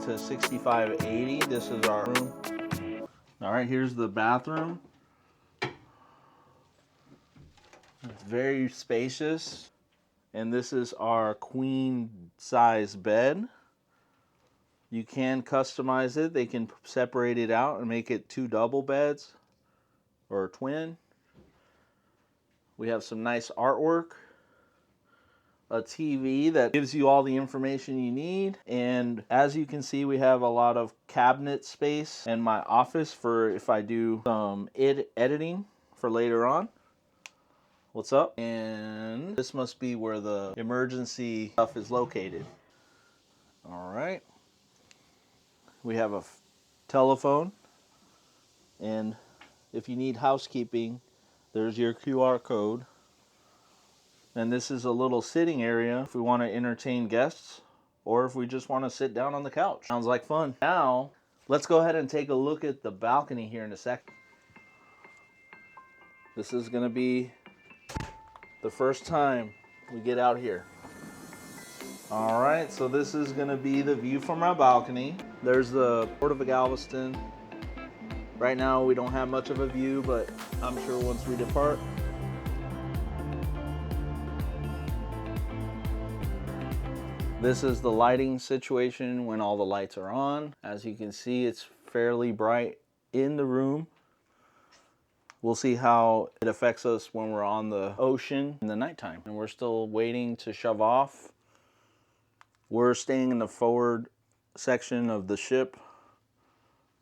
to 6580. This is our room. All right, here's the bathroom. It's very spacious. And this is our queen size bed. You can customize it. They can separate it out and make it 2 double beds or a twin. We have some nice artwork, a TV that gives you all the information you need. And as you can see, we have a lot of cabinet space in my office for if I do some editing for later on. What's up? And this must be where the emergency stuff is located. All right. We have a telephone, and if you need housekeeping, there's your QR code. And this is a little sitting area if we want to entertain guests or if we just want to sit down on the couch. Sounds like fun. Now, let's go ahead and take a look at the balcony here in a second. This is going to be the first time we get out here. All right, so this is going to be the view from our balcony. There's the Port of Galveston. Right now we don't have much of a view, but I'm sure once we depart. This is the lighting situation when all the lights are on. As you can see, it's fairly bright in the room. We'll see how it affects us when we're on the ocean in the nighttime. And we're still waiting to shove off. We're staying in the forward section of the ship